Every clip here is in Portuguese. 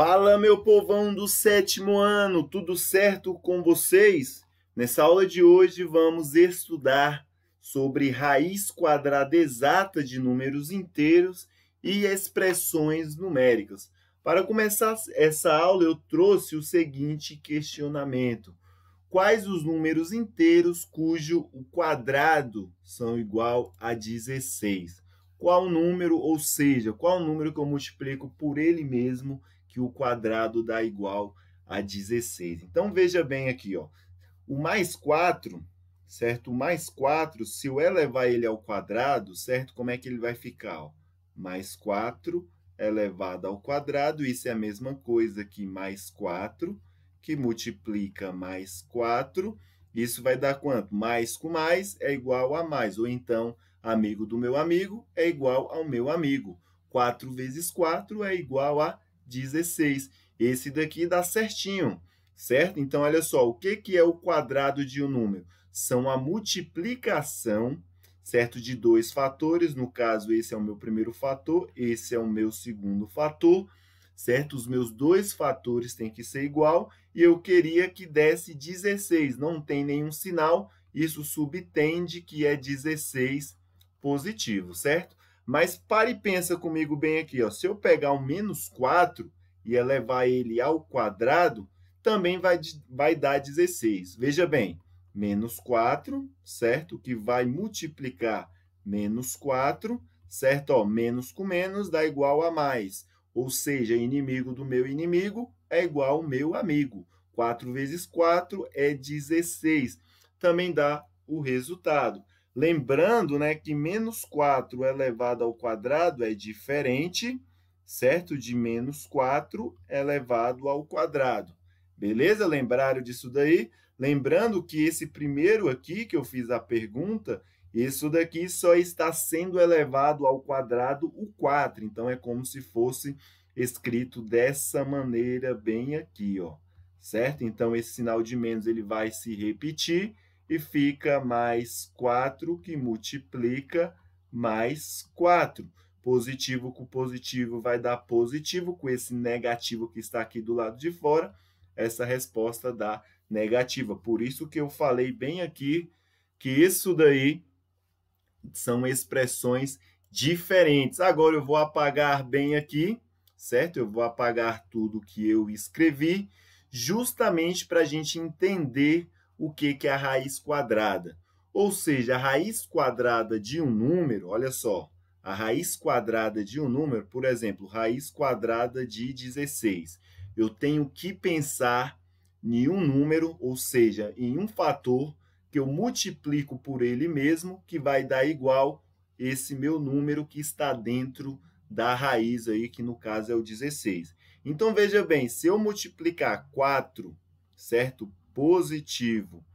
Fala, meu povão do sétimo ano, tudo certo com vocês? Nessa aula de hoje vamos estudar sobre raiz quadrada exata de números inteiros e expressões numéricas. Para começar essa aula, eu trouxe o seguinte questionamento: quais os números inteiros cujo o quadrado são igual a 16? Qual número, ou seja, qual número que eu multiplico por ele mesmo que o quadrado dá igual a 16? Então, veja bem aqui, ó. O mais 4, certo? O mais 4, se eu elevar ele ao quadrado, certo? Como é que ele vai ficar? Ó? Mais 4 elevado ao quadrado, isso é a mesma coisa que mais 4, que multiplica mais 4, isso vai dar quanto? Mais com mais é igual a mais, ou então, amigo do meu amigo é igual ao meu amigo. 4 vezes 4 é igual a 16. Esse daqui dá certinho, certo? Então, olha só, o que é o quadrado de um número? São a multiplicação, certo? De dois fatores, no caso, esse é o meu primeiro fator, esse é o meu segundo fator, certo? Os meus dois fatores têm que ser igual, e eu queria que desse 16. Não tem nenhum sinal, isso subtende que é 16 positivo, certo? Mas pare e pensa comigo bem aqui, ó. Se eu pegar o menos 4 e elevar ele ao quadrado, também vai dar 16. Veja bem, menos 4, certo? Que vai multiplicar menos 4, certo? Ó, menos com menos dá igual a mais. Ou seja, inimigo do meu inimigo é igual ao meu amigo. 4 vezes 4 é 16. Também dá o resultado. Lembrando, né, que menos 4 elevado ao quadrado é diferente, certo? De menos 4 elevado ao quadrado. Beleza? Lembraram disso daí? Lembrando que esse primeiro aqui, que eu fiz a pergunta, isso daqui só está sendo elevado ao quadrado o 4. Então, é como se fosse escrito dessa maneira bem aqui, ó. Certo? Então, esse sinal de menos ele vai se repetir e fica mais 4, que multiplica mais 4. Positivo com positivo vai dar positivo, com esse negativo que está aqui do lado de fora, essa resposta dá negativa. Por isso que eu falei bem aqui que isso daí são expressões diferentes. Agora eu vou apagar bem aqui, certo? Eu vou apagar tudo que eu escrevi, justamente para a gente entender o que é a raiz quadrada. Ou seja, a raiz quadrada de um número, olha só, a raiz quadrada de um número, por exemplo, raiz quadrada de 16. Eu tenho que pensar em um número, ou seja, em um fator que eu multiplico por ele mesmo, que vai dar igual esse meu número que está dentro da raiz aí, que no caso é o 16. Então, veja bem, se eu multiplicar 4, certo? Positivo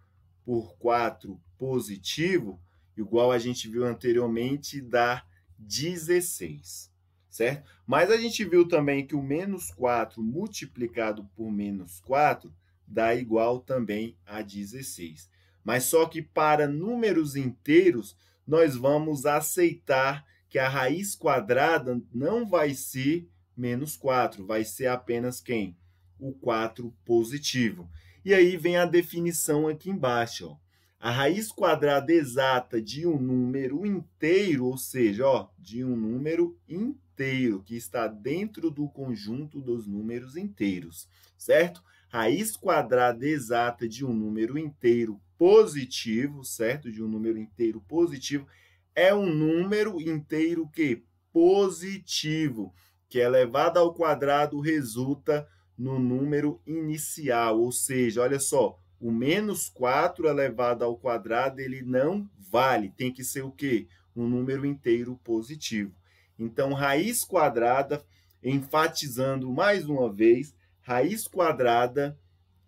por 4 positivo, igual a gente viu anteriormente, dá 16, certo? Mas a gente viu também que o menos 4 multiplicado por menos 4 dá igual também a 16. Mas só que para números inteiros, nós vamos aceitar que a raiz quadrada não vai ser menos 4, vai ser apenas quem? O 4 positivo. E aí vem a definição aqui embaixo, ó. A raiz quadrada exata de um número inteiro, ou seja, ó, de um número inteiro, que está dentro do conjunto dos números inteiros, certo? Raiz quadrada exata de um número inteiro positivo, certo? De um número inteiro positivo, é um número inteiro que? Positivo, que elevado ao quadrado resulta no número inicial, ou seja, olha só, o menos 4 elevado ao quadrado, ele não vale, tem que ser o quê? Um número inteiro positivo. Então, raiz quadrada, enfatizando mais uma vez, raiz quadrada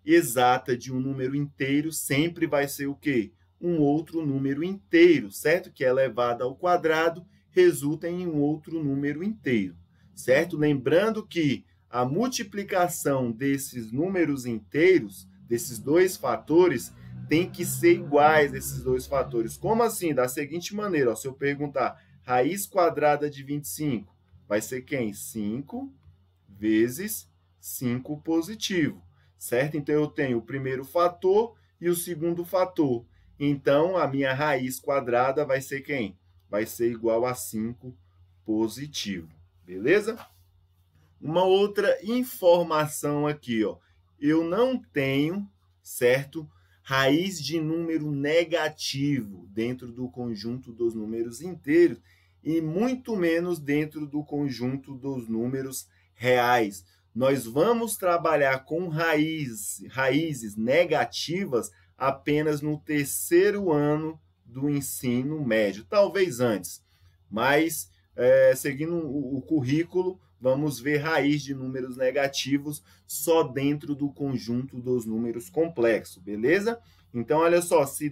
exata de um número inteiro sempre vai ser o quê? Um outro número inteiro, certo? Que é elevado ao quadrado, resulta em um outro número inteiro, certo? Lembrando que a multiplicação desses números inteiros, desses dois fatores, tem que ser iguais, esses dois fatores. Como assim? Da seguinte maneira, ó, se eu perguntar raiz quadrada de 25, vai ser quem? 5 vezes 5 positivo, certo? Então, eu tenho o primeiro fator e o segundo fator. Então, a minha raiz quadrada vai ser quem? Vai ser igual a 5 positivo, beleza? Uma outra informação aqui, ó. Eu não tenho, certo? Raiz de número negativo dentro do conjunto dos números inteiros e muito menos dentro do conjunto dos números reais. Nós vamos trabalhar com raízes negativas apenas no terceiro ano do ensino médio, talvez antes, mas seguindo o currículo, vamos ver raiz de números negativos só dentro do conjunto dos números complexos, beleza? Então, olha só, se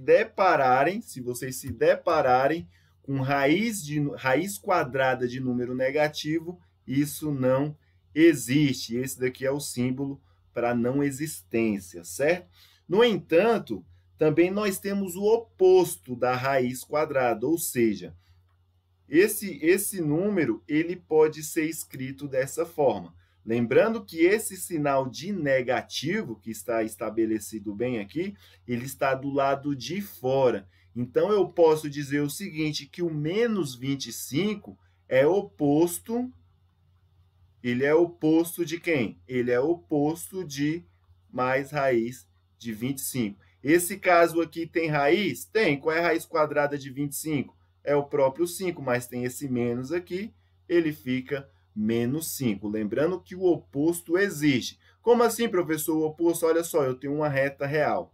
vocês se depararem com raiz quadrada de número negativo, isso não existe. Esse daqui é o símbolo para não existência, certo? No entanto, também nós temos o oposto da raiz quadrada, ou seja, esse número ele pode ser escrito dessa forma. Lembrando que esse sinal de negativo, que está estabelecido bem aqui, ele está do lado de fora. Então, eu posso dizer o seguinte, que o menos 25 é oposto, ele é oposto de quem? Ele é oposto de mais raiz de 25. Esse caso aqui tem raiz? Tem. Qual é a raiz quadrada de 25? É o próprio 5, mas tem esse menos aqui, ele fica menos 5. Lembrando que o oposto existe. Como assim, professor, o oposto? Olha só, eu tenho uma reta real,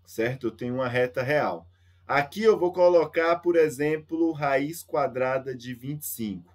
certo? Eu tenho uma reta real. Aqui eu vou colocar, por exemplo, raiz quadrada de 25.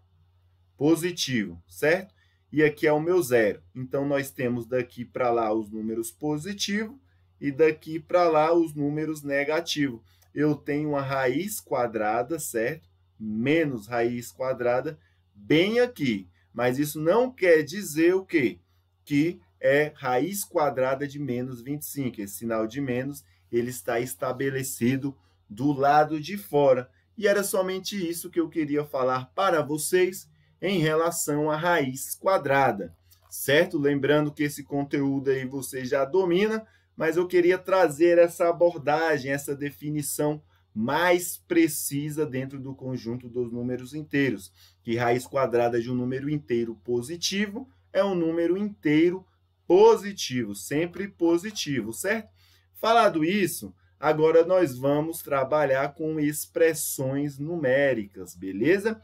Positivo, certo? E aqui é o meu zero. Então, nós temos daqui para lá os números positivos e daqui para lá os números negativos. Eu tenho uma raiz quadrada, certo? Menos raiz quadrada bem aqui. Mas isso não quer dizer o quê? Que é raiz quadrada de menos 25. Esse sinal de menos, ele está estabelecido do lado de fora. E era somente isso que eu queria falar para vocês em relação à raiz quadrada, certo? Lembrando que esse conteúdo aí você já domina, mas eu queria trazer essa abordagem, essa definição mais precisa dentro do conjunto dos números inteiros, que raiz quadrada de um número inteiro positivo é um número inteiro positivo, sempre positivo, certo? Falado isso, agora nós vamos trabalhar com expressões numéricas, beleza?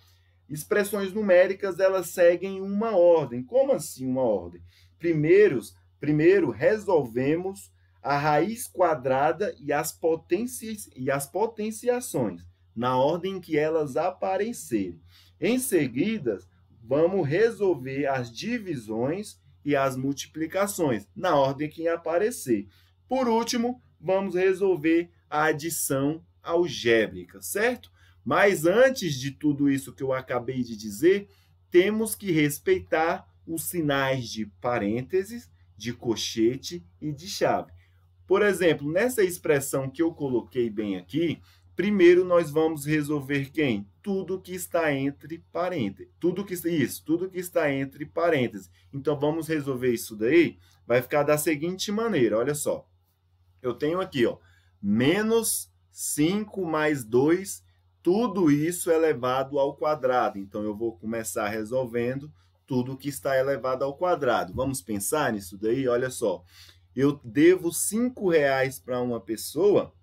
Expressões numéricas, elas seguem uma ordem. Como assim uma ordem? Primeiro resolvemos a raiz quadrada e as potenciações, na ordem que elas aparecerem. Em seguida, vamos resolver as divisões e as multiplicações, na ordem que aparecer. Por último, vamos resolver a adição algébrica, certo? Mas antes de tudo isso que eu acabei de dizer, temos que respeitar os sinais de parênteses, de colchete e de chave. Por exemplo, nessa expressão que eu coloquei bem aqui, primeiro nós vamos resolver quem? Tudo que está entre parênteses. Tudo que está entre parênteses. Então, vamos resolver isso daí? Vai ficar da seguinte maneira, olha só. Eu tenho aqui, ó, menos 5 mais 2, tudo isso elevado ao quadrado. Então, eu vou começar resolvendo tudo que está elevado ao quadrado. Vamos pensar nisso daí? Olha só. Eu devo R$5 para uma pessoa,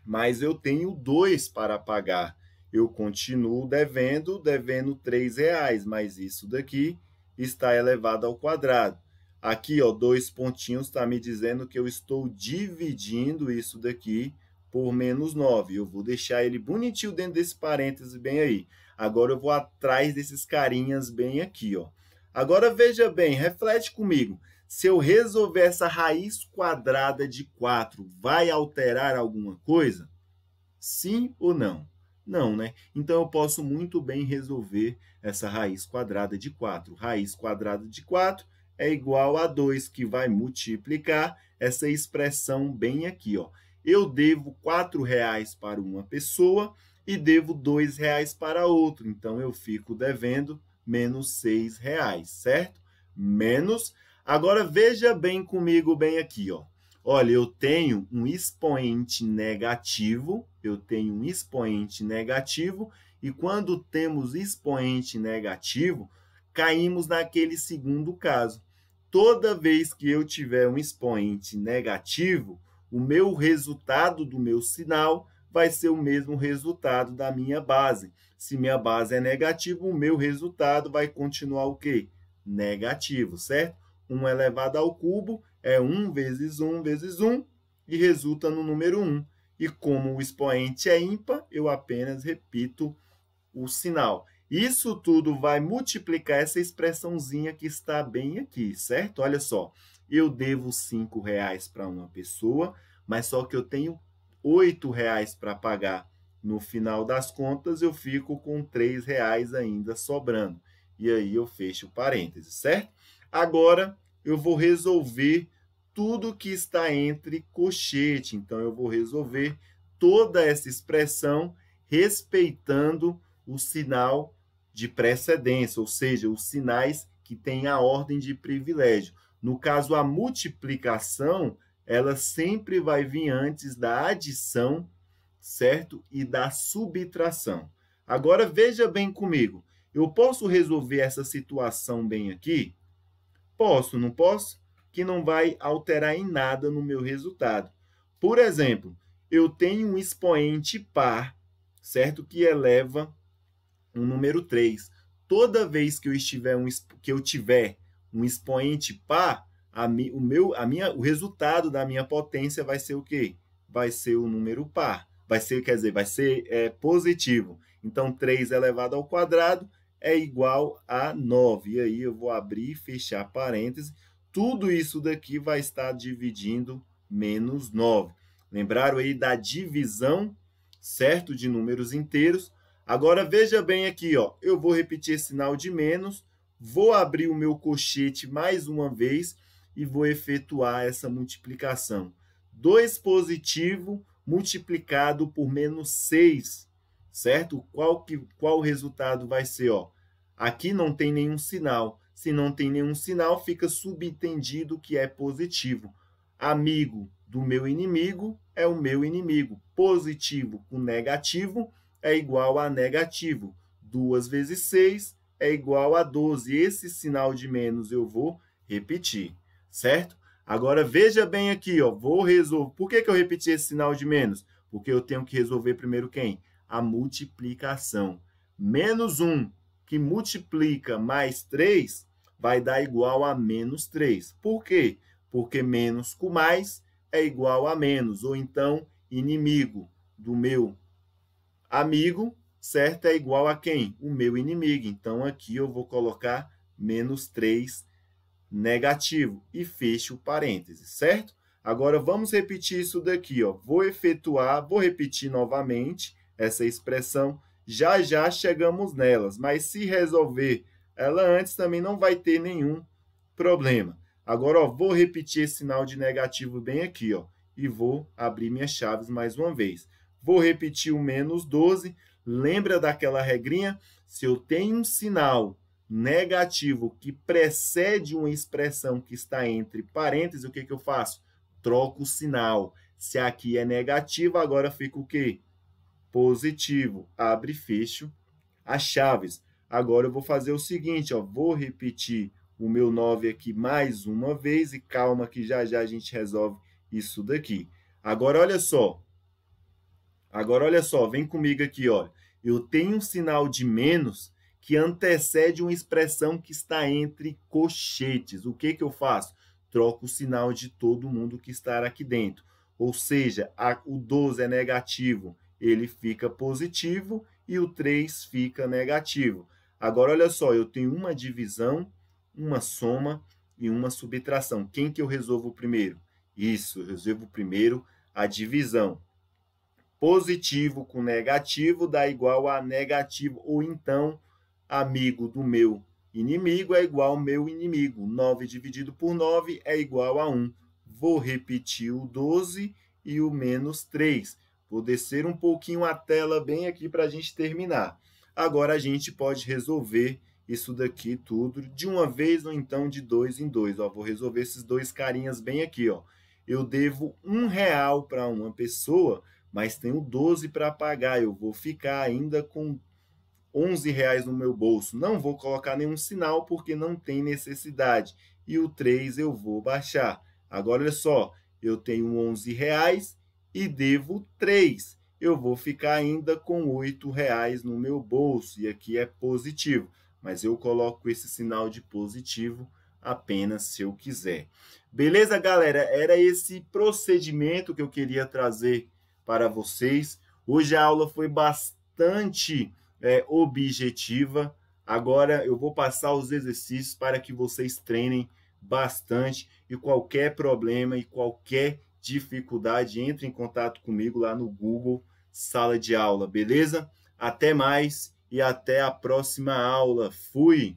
mas eu tenho 2 para pagar. Eu continuo devendo R$3, mas isso daqui está elevado ao quadrado. Aqui, ó, 2 pontinhos está me dizendo que eu estou dividindo isso daqui por menos 9. Eu vou deixar ele bonitinho dentro desse parênteses bem aí. Agora, eu vou atrás desses carinhas bem aqui, ó. Agora, veja bem, reflete comigo. Se eu resolver essa raiz quadrada de 4, vai alterar alguma coisa? Sim ou não? Não, né? Então, eu posso muito bem resolver essa raiz quadrada de 4. Raiz quadrada de 4 é igual a 2, que vai multiplicar essa expressão bem aqui, ó. Eu devo R$4 para uma pessoa e devo R$2 para outra. Então, eu fico devendo menos R$6, certo? Menos Agora, veja bem comigo bem aqui, ó. Olha, eu tenho um expoente negativo, e quando temos expoente negativo, caímos naquele segundo caso. Toda vez que eu tiver um expoente negativo, o meu resultado do meu sinal vai ser o mesmo resultado da minha base. Se minha base é negativa, o meu resultado vai continuar o quê? Negativo, certo? 1 elevado ao cubo é 1 vezes 1 vezes 1 e resulta no número 1. E como o expoente é ímpar, eu apenas repito o sinal. Isso tudo vai multiplicar essa expressãozinha que está bem aqui, certo? Olha só, eu devo R$ 5 para uma pessoa, mas só que eu tenho R$ 8 para pagar. No final das contas, eu fico com R$ 3 ainda sobrando. E aí eu fecho parênteses, certo? Agora, eu vou resolver tudo que está entre colchete. Então, eu vou resolver toda essa expressão respeitando o sinal de precedência, ou seja, os sinais que têm a ordem de privilégio. No caso, a multiplicação, ela sempre vai vir antes da adição, certo? E da subtração. Agora, veja bem comigo. Eu posso resolver essa situação bem aqui? Posso, não posso? Que não vai alterar em nada no meu resultado. Por exemplo, eu tenho um expoente par, certo? Que eleva um número 3. Toda vez que eu tiver um expoente par, o resultado da minha potência vai ser o quê? Vai ser o número par. Vai ser positivo. Então, 3 elevado ao quadrado é igual a 9. E aí eu vou abrir e fechar parênteses. Tudo isso daqui vai estar dividindo menos 9. Lembraram aí da divisão, certo? De números inteiros. Agora, veja bem aqui, ó. Eu vou repetir esse sinal de menos, vou abrir o meu colchete mais uma vez e vou efetuar essa multiplicação. 2 positivo multiplicado por menos 6, certo? Qual o resultado vai ser? Ó? Aqui não tem nenhum sinal. Se não tem nenhum sinal, fica subentendido que é positivo. Amigo do meu inimigo é o meu inimigo. Positivo com negativo é igual a negativo. 2 vezes 6 é igual a 12. Esse sinal de menos eu vou repetir, certo? Agora, veja bem aqui, ó, vou resolver. Por que eu repeti esse sinal de menos? Porque eu tenho que resolver primeiro quem? A multiplicação. Menos 1, que multiplica mais 3, vai dar igual a menos 3. Por quê? Porque menos com mais é igual a menos. Ou então, inimigo do meu amigo, certo? É igual a quem? O meu inimigo. Então, aqui eu vou colocar menos 3 negativo e fecho o parênteses, certo? Agora, vamos repetir isso daqui, ó. Vou repetir novamente essa expressão. Já já chegamos nelas, mas se resolver ela antes, também não vai ter nenhum problema. Agora, ó, vou repetir esse sinal de negativo bem aqui, ó, e vou abrir minhas chaves mais uma vez. Vou repetir o menos 12. Lembra daquela regrinha? Se eu tenho um sinal negativo que precede uma expressão que está entre parênteses, o que eu faço? Troco o sinal. Se aqui é negativo, agora fica o quê? Positivo. Abre e fecho as chaves. Agora eu vou fazer o seguinte, ó, vou repetir o meu 9 aqui mais uma vez e calma que já já a gente resolve isso daqui. Agora, olha só. Vem comigo aqui, olha. Eu tenho um sinal de menos que antecede uma expressão que está entre colchetes. O que eu faço? Troco o sinal de todo mundo que está aqui dentro. Ou seja, o 12 é negativo, ele fica positivo e o 3 fica negativo. Agora, olha só, eu tenho uma divisão, uma soma e uma subtração. Quem que eu resolvo primeiro? Isso, eu resolvo primeiro a divisão. Positivo com negativo dá igual a negativo, ou então, amigo do meu inimigo é igual ao meu inimigo. 9 dividido por 9 é igual a 1. Vou repetir o 12 e o menos 3. Vou descer um pouquinho a tela bem aqui para a gente terminar. Agora, a gente pode resolver isso daqui tudo de uma vez ou então de dois em dois. Ó, vou resolver esses dois carinhas bem aqui. Ó. Eu devo R$ 1 para uma pessoa, mas tenho 12 para pagar. Eu vou ficar ainda com R$ 11 no meu bolso. Não vou colocar nenhum sinal porque não tem necessidade. E o 3 eu vou baixar. Agora, olha só, eu tenho R$ 11 e devo 3. Eu vou ficar ainda com R$ 8 no meu bolso. E aqui é positivo. Mas eu coloco esse sinal de positivo apenas se eu quiser. Beleza, galera? Era esse procedimento que eu queria trazer para vocês. Hoje a aula foi bastante objetiva. Agora eu vou passar os exercícios para que vocês treinem bastante e qualquer problema e qualquer dificuldade, entre em contato comigo lá no Google Sala de Aula, beleza? Até mais e até a próxima aula. Fui!